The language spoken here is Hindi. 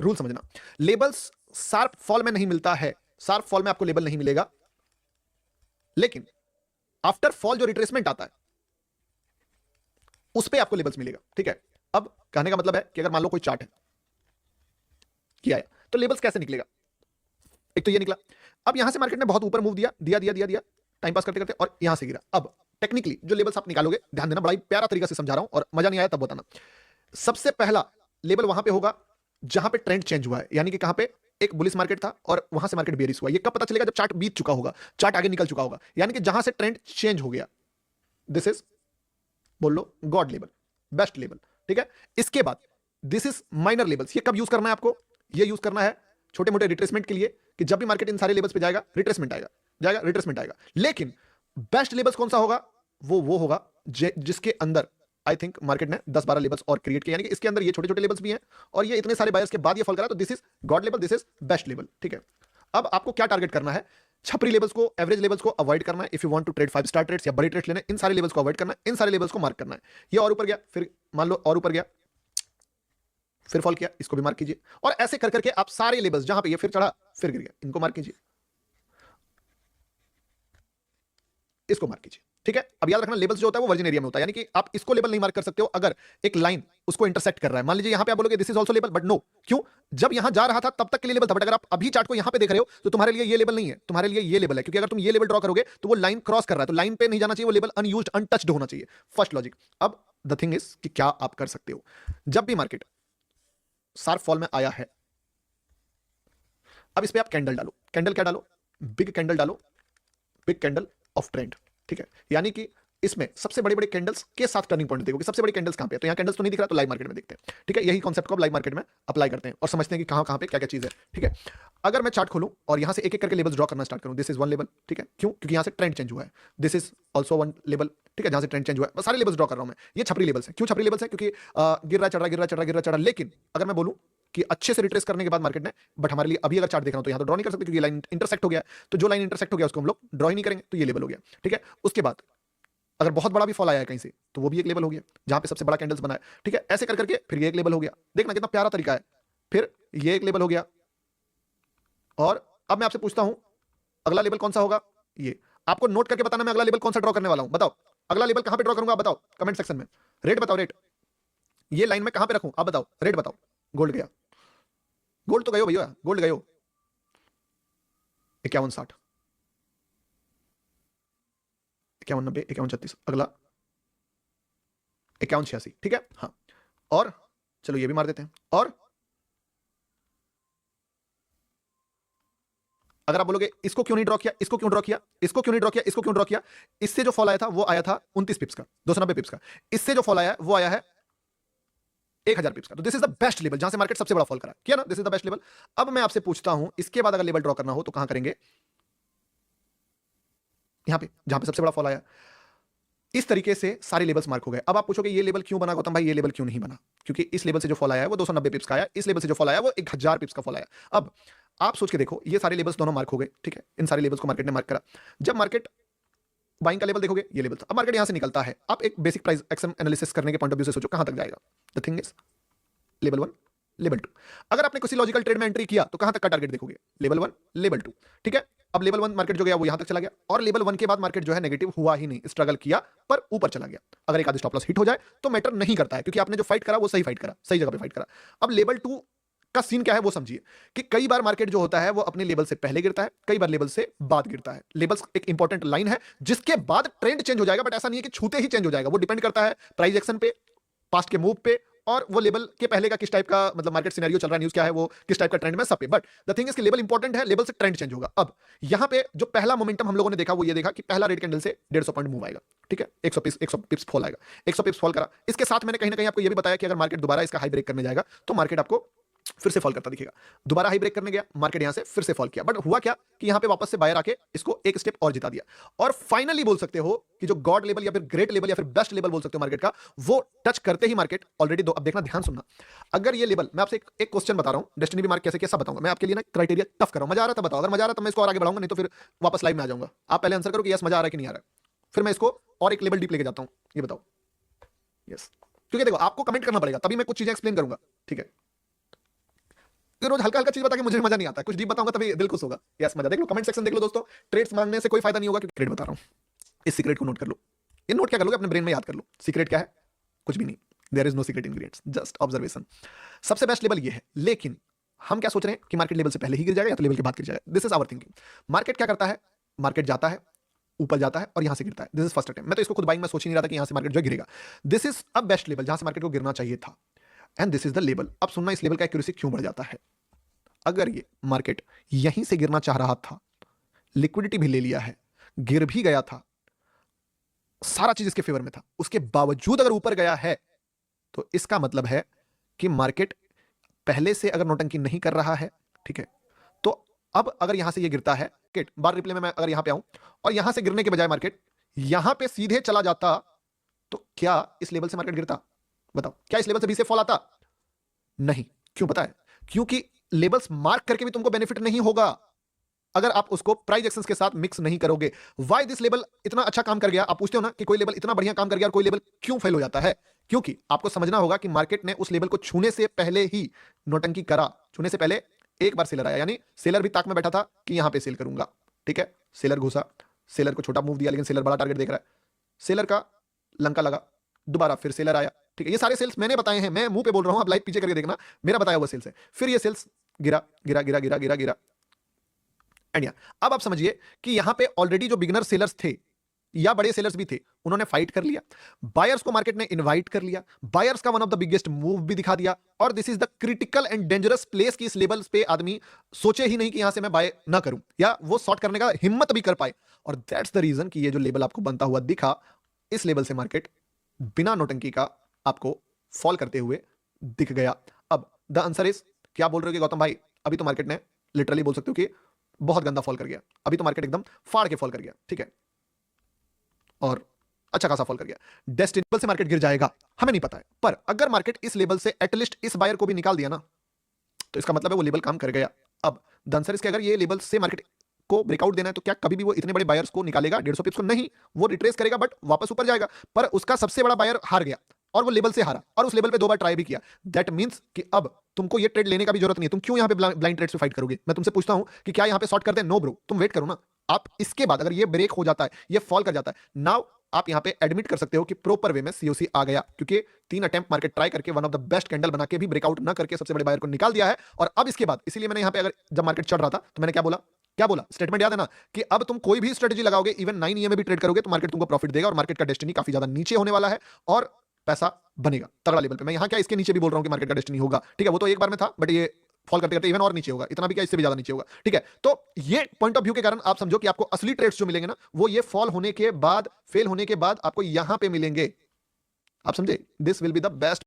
रूल समझना, लेबल्स शार्प फॉल में नहीं मिलता है, शार्प फॉल में आपको लेबल नहीं मिलेगा, लेकिन आफ्टर फॉल जो रिट्रेसमेंट आता है उस पे आपको लेबल्स मिलेगा। ठीक है, अब कहने का मतलब है कि अगर मान लो कोई चार्ट है किया है तो लेबल्स कैसे निकलेगा, एक तो ये निकला, अब यहां से मार्केट ने बहुत ऊपर मूव दिया दिया दिया दिया दिया टाइम पास करते करते और यहां से गिरा। अब टेक्निकली जो लेबल्स आप निकालोगे, ध्यान देना, बड़ा ही प्यारा तरीका से समझा रहा हूं और मजा नहीं आया तब बताना। सबसे पहला लेबल वहां पे होगा जहां पे ट्रेंड चेंज हुआ है, यानी कि कहां पे एक बुलिश मार्केट था और वहां से मार्केट बेरिश हुआ। ये कब पता चलेगा, जब चार्ट बीत चुका होगा, चार्ट आगे निकल चुका होगा, यानी कि जहां से ट्रेंड चेंज हो गया। दिस इज, बोल लो, गॉड लेवल, बेस्ट लेवल। ठीक है, इसके बाद दिस इज माइनर लेवल्स। ये कब यूज करना है आपको, ये यूज करना है छोटे मोटे रिट्रेसमेंट के लिए, कि जब भी मार्केट इन सारे लेवल्स पे जाएगा रिट्रेसमेंट आएगा, जाएगा रिट्रेसमेंट आएगा। लेकिन बेस्ट लेवल्स कौन सा होगा, वो होगा जिसके अंदर आई थिंक मार्केट ने 10-12 लेवल्स और क्रिएट किए, यानी कि इसके अंदर ये छोटे छोटे लेवल्स भी हैं और ये इतने सारे बायर्स के बाद ये फॉल करा, तो this is God level, this is best level. ठीक है, अब आपको क्या टारगेट करना है, छपरी लेवल्स को, एवरेज लेवल्स को अवॉइड करना है। If you want to trade 5 star trades या बड़े ट्रेड्स लेने, इन सारे लेवल्स को अवॉइड करना है, इन सारे लेवल्स को मार्क करना है। ये और ऊपर गया, फिर मान लो और ऊपर गया, फिर फॉल किया, इसको भी मार्क कीजिए, और ऐसे कर करके आप सारे लेवल्स जहां पे ये फिर चढ़ा फिर गिर गया, इनको मार्क कीजिए, इसको मार्क कीजिए। ठीक है, अब याद रखना लेबल्स जो होता है वो वर्जिन एरिया में होता है, यानी कि आप इसको लेबल नहीं मार्क कर सकते हो अगर एक लाइन उसको इंटरसेक्ट कर रहा है। मान लीजिए यहां पे आप बोलोगे this is also label, but no, क्यों, जब यहां जा रहा था तब तक के लिए लेबल था, बट अगर आप अभी चार्ट को यहां पे देख रहे हो तो तुम्हारे लिए ये लेबल नहीं है, तुम्हारे लिए ये लेबल है, क्योंकि अगर तुम ये लेबल ड्रॉ करोगे तो वो लाइन क्रॉस कर रहा है, तो लाइन पे नहीं जाना चाहिए, वो लेबल अनयूज्ड अनटच्ड होना चाहिए। First logic. अब द थिंग इज कि क्या आप कर सकते हो, जब भी मार्केट शार्प फॉल में आया है, अब इस पे आप कैंडल डालो, कैंडल क्या डालो, बिग कैंडल डालो, बिग कैंडल ऑफ ट्रेंड। ठीक है, यानी कि इसमें सबसे बड़े बड़े कैंडल्स के साथ टर्निंग पॉइंट देखोगे, सबसे बड़ी कैंडल्स कहां पे है, तो यहां कैंडल्स तो नहीं दिख रहा, तो लाइव मार्केट में देखते हैं। ठीक है, यही कॉन्सेप्ट को आप लाइव मार्केट में अप्लाई करते हैं और समझते हैं कि कहां कहां पे क्या क्या चीज है। ठीक है, अगर मैं चार्ट खोलूं और यहां से एक एक करके लेवल्स ड्रॉ करना स्टार्ट करूं, दिस इज वन लेवल। ठीक है, क्यों, क्योंकि यहां से ट्रेंड चेंज हुआ है, this is also one level. ठीक है, जहां से ट्रेंड चेंज हुआ है, मैं सारे लेवल्स ड्रॉ कर रहा हूं। मैं ये छपरी लेवल्स है, क्यों छपरी लेवल्स है, क्योंकि गिर रहा चढ़ रहा गिर रहा चढ़ रहा गिर रहा चढ़ रहा, लेकिन अगर मैं बोलूं कि अच्छे से रिट्रेस करने के बाद मार्केट ने, बट हमारे लिए अभी अगर चार्ट देख रहा हूं तो यहां तो ड्रॉ नहीं कर सकते क्योंकि लाइन इंटरसेक्ट हो गया, तो जो लाइन इंटरसेक्ट हो गया उसको हम लोग ड्रॉ ही नहीं करेंगे, तो ये लेवल हो गया। ठीक है, उसके बाद अगर बहुत बड़ा भी फॉल आया है कहीं से तो वो भी एक लेवल हो गया जहां पे सबसे बड़ा कैंडल्स बना है। ठीक है, ऐसे कर करके फिर ये एक लेवल हो गया, देखना कितना प्यारा तरीका है, फिर ये एक लेवल हो गया, और अब मैं आपसे पूछता हूं अगला लेवल कौन सा होगा, ये आपको नोट करके बताना मैं अगला लेवल कौन सा ड्रॉ करने वाला हूं, बताओ अगला लेवल कहां पे ड्रॉ करूंगा, आप बताओ कमेंट सेक्शन में, रेट बताओ, रेट ये लाइन में कहां पे रखूं, आप बताओ, रेट बताओ। गोल्ड गया, गोल्ड तो गयो भैया, गोल्ड गयो 51.60, 51.90, 51.36, अगला 51.86। ठीक है, हाँ, और चलो ये भी मार देते हैं, और अगर आप बोलोगे इसको क्यों नहीं ड्रॉ किया, इसको क्यों ड्रॉ किया, इसको क्यों नहीं ड्रॉ किया, इसको क्यों ड्रॉ किया, इससे जो फॉल आया था वो आया था 29 पिप्स का, 290 पिप्स का, इससे जो फॉल आया है वो आया है 1000 पिप्स का, तो this is the best level जहां से मार्केट सबसे बड़ा फॉल करा, किया ना, this is the best level. अब मैं आपसे पूछता हूं इसके बाद अगर लेवल ड्रॉ करना हो तो कहां करेंगे, यहां पे जहां पे सबसे बड़ा फॉल आया। इस तरीके से सारे लेवल्स मार्क हो गए। अब आप पूछोगे ये लेवल क्यों बना गौतम भाई, ये लेवल क्यों नहीं बना, क्योंकि इस लेवल से जो फॉल आया है वो 290 पिप्स का आया, इस लेवल से जो फॉल आया वो 1000 पिप्स का फॉल आया। अब आप सोच के देखो, ये सारे लेवल्स दोनों मार्क हो गए। ठीक है, इन सारे लेवल्स को मार्केट ने मार्क करा, जब मार्केट बाइंग का लेवल देखोगे ये लेवल था, अब मार्केट यहां से निकलता है, आप एक बेसिक प्राइस एक्शन एनालिसिस करने के पॉइंट ऑफ व्यू से सोचो कहां तक जाएगा। The thing is level 1, level 2, अगर आपने किसी लॉजिकल ट्रेड में एंट्री किया तो कहां तक का टारगेट देखोगे, लेवल 1, लेवल 2। ठीक है, अब लेवल 1 मार्केट जो गया वो यहां तक चला गया, और लेवल 1 के बाद मार्केट जो है नेगेटिव हुआ ही नहीं, स्ट्रगल किया पर ऊपर चला गया। अगर एक आधी स्टॉप लॉस हिट हो जाए तो मैटर नहीं करता है, क्योंकि आपने जो फाइट करा वो सही फाइट करा, सही जगह पे फाइट करा। अब लेवल 2 का सीन क्या है वो समझिए, कि कई बार मार्केट जो होता है वो अपने लेवल से पहले गिरता है, कई बार लेवल से बाद गिरता है। लेवल्स एक इंपॉर्टेंट लाइन है जिसके बाद ट्रेंड चेंज हो जाएगा, बट ऐसा नहीं है कि छूते ही चेंज हो जाएगा, वो डिपेंड करता है प्राइस एक्शन पे, पास्ट के मूव पे, और वो लेवल के पहले का किस टाइप का मतलब मार्केट सिनेरियो चल रहा है, न्यूज क्या है, वो किस टाइप का ट्रेंड में, सब पे। बट द थिंग इज कि लेवल इंपॉर्टेंट है, लेवल से ट्रेंड चेंज होगा। अब यहां पे जो पहला मोमेंटम हम लोगों ने देखा वो ये देखा कि पहला रेड कैंडल से 150 पॉइंट मूव आएगा। ठीक है, 100 पिप्स फॉल आएगा, 100 पिप्स फॉल करा, इसके साथ मैंने कहीं ना कहीं आपको ये भी बताया कि अगर मार्केट दोबारा इसका हाई ब्रेक करने जाएगा तो मार्केट आपको फिर से फॉल करता दिखेगा। दोबारा हाई ब्रेक करने गया, मार्केट यहां से फिर से फॉल किया, बट हुआ क्या कि यहां पे वापस से बायर आके इसको एक स्टेप और जिता दिया, और फाइनली बोल सकते हो कि जो गॉड लेवल या फिर ग्रेट लेवल या फिर बेस्ट लेवल बोल सकते हो मार्केट का, वो टच करते ही मार्केट ऑलरेडी दो। अब देखना, ध्यान सुनना, अगर ये लेवल, मैं आपसे एक क्वेश्चन बता रहा हूं, डेस्टिनी भी मार्क कैसे कैसा बताऊंगा मैं आपके लिए ना, क्राइटेरिया टफ कर रहा हूं, मजा आ रहा था बताओ, अगर मजा आ रहा था मैं इसको और आगे बढ़ाऊंगा, नहीं तो फिर वापस लाइव में आ जाऊंगा। आप पहले आंसर करो कि यस मजा आ रहा है कि नहीं आ रहा है, फिर मैं इसको और एक लेवल डीप लेके जाता हूं। ये बताओ यस, क्योंकि देखो आपको कमेंट करना पड़ेगा तभी मैं कुछ चीजें एक्सप्लेन करूंगा। ठीक है, फिर रोज हल्का हल्का चीज बता के मुझे मजा नहीं आता, कुछ डीप बताऊंगा तभी दिल खुश होगा। यस मजा। देख लो कमेंट सेक्शन देख लो दोस्तों, ट्रेड्स मांगने से कोई फायदा नहीं होगा क्योंकि सीक्रेट बता रहा हूं। इस सीक्रेट को नोट कर लो। ये नोट क्या कर लोगे, अपने ब्रेन में याद कर लो। सीक्रेट क्या है? कुछ भी नहीं। There is no secret ingredients, just observation. सबसे बेस्ट लेवल ये है, लेकिन हम क्या सोच रहे हैं कि मार्केट लेवल से पहले ही गिर जाएगा या तो लेवल के बाद गिर जाएगा। This is our thinking. Market क्या करता है, मार्केट जाता है, ऊपर जाता है और यहां से गिरता है। This is first attempt. मैं तो इसको खुद बाइंग में सोच ही नहीं रहा था कि यहां से मार्केट जो गिरेगा। This is a best level जहां से मार्केट को गिरना चाहिए था, and this is the level. अब सुनना, इस लेवल का एक्यूरेसी क्यों बढ़ जाता है। अगर ये मार्केट यहीं से गिरना चाह रहा था, लिक्विडिटी भी ले लिया है, गिर भी गया था, सारा चीज इसके फेवर में था, उसके बावजूद अगर ऊपर गया है तो इसका मतलब है कि मार्केट पहले से अगर नौटंकी नहीं कर रहा है, ठीक है। तो अब अगर यहां से ये गिरता है, बार रिप्ले में मैं अगर यहां पे आऊं और यहां से गिरने के बजाय मार्केट यहां पे सीधे चला जाता, तो क्या इस लेवल से मार्केट गिरता? बताओ, क्या इस लेवल से भी से फॉल आता? नहीं। क्यों पता है? क्योंकि लेवल्स मार्क करके भी तुमको बेनिफिट नहीं होगा अगर आप उसको प्राइस एक्शंस के साथ मिक्स नहीं करोगे। व्हाई दिस लेवल इतना अच्छा काम कर गया? आप पूछते हो ना कि कोई लेवल इतना बढ़िया काम कर गया और कोई लेवल क्यों फेल हो जाता है? क्योंकि आपको समझना होगा कि मार्केट ने उस लेवल को छूने से पहले ही नोटंकी करा। छूने से पहले एक बार सेलर आया, यानी सेलर भी ताक में बैठा था कि यहां पे सेल करूंगा, ठीक है। सेलर घुसा, सेलर को छोटा मूव दिया, लेकिन सेलर बड़ा टारगेट देख रहा है, सेलर का लंका लगा, दोबारा फिर सेलर आया, ठीक है। ये सारे सेल्स मैंने बताए हैं, मैं मुंह पे बोल रहा हूं, आप लाइव पीछे करके देखना, मेरा बताया हुआ सेल्स है। फिर ये सेल्स गिरा गिरा गिरा गिरा गिरा गिरा एंड अब आप समझिए कि यहां पे ऑलरेडी जो बिगिनर सेलर्स थे या बड़े सेलर्स भी थे, उन्होंने फाइट कर लिया, बायर्स को मार्केट ने इनवाइट कर लिया, बायर्स का one of the biggest move भी दिखा दिया, और this is the critical and dangerous place कि इस लेवल पे आदमी सोचे ही नहीं कि यहां से मैं बाय ना करूं या वो शॉर्ट करने का हिम्मत भी कर पाए। और दैट्स द रीजन कि ये जो लेवल आपको बनता हुआ दिखा, इस लेवल से मार्केट बिना नोटंकी का आपको फॉल करते हुए दिख गया। अब द आंसर इज, क्या बोल रहे हो कि गौतम भाई अभी तो मार्केट ने लिटरली बोल सकते हो कि बहुत गंदा फॉल कर गया, अभी तो मार्केट एकदम फाड़ के फॉल कर गया, ठीक है, और अच्छा खासा फॉल कर गया। डेस्टिनी से मार्केट गिर जाएगा हमें नहीं पता है, पर अगर मार्केट इस लेवल से एटलीस्ट इस बायर को भी निकाल दिया ना, तो इसका मतलब है वो लेवल काम कर गया। अब द आंसर इसके, अगर ये लेवल से मार्केट को ब्रेकआउट देना है तो क्या कभी भी वो इतने बड़े बायर्स को निकालेगा 150 पिप्स को? नहीं, वो रिट्रेस करेगा बट वापस ऊपर जाएगा। पर उसका सबसे बड़ा बायर हार गया और वो लेवल से हारा और उस लेवल पे 2 बार ट्राई भी किया। दैट मींस कि अब तुमको ये ट्रेड लेने का भी जरूरत नहीं है। तुम क्यों यहां पे ब्लाइंड ट्रेड से फाइट करोगे? मैं तुमसे पूछता हूं कि क्या यहां पे शॉर्ट कर दे? नो ब्रो, तुम वेट करो ना। आप इसके बाद अगर ये ब्रेक हो जाता है, ये फॉल कर जाता है, नाउ आप यहां पे एडमिट कर सकते हो कि प्रॉपर वे में सीओसी आ गया, क्योंकि 3 अटेम्प्ट मार्केट ट्राई करके one of the best candle बना के भी ब्रेकआउट ना करके सबसे बड़े बायर को निकाल दिया है। और अब इसके बाद, इसीलिए मैंने यहां पे, अगर जब मार्केट चढ़ रहा था तो मैंने क्या बोला, स्टेटमेंट याद है ना, कि अब तुम कोई भी स्ट्रेटजी लगाओगे, इवन 9 EM में भी ट्रेड करोगे तो मार्केट तुमको प्रॉफिट देगा और मार्केट का डेस्टिनी काफी ज्यादा नीचे होने वाला है और पैसा बनेगा तगड़ा लेवल पे। मैं यहां क्या इसके नीचे भी बोल रहा हूं कि मार्केट का डेस्टिनी होगा, ठीक है, वो तो एक बार में था, बट ये फॉल करते करते इवन और नीचे होगा, इतना भी क्या, इससे भी ज्यादा नीचे होगा, ठीक है। तो ये पॉइंट ऑफ व्यू के कारण आप समझो कि आपको असली ट्रेड्स जो मिलेंगे ना, वो ये फॉल होने के बाद, फेल होने के बाद आपको यहां पे मिलेंगे। आप समझे? This will be the best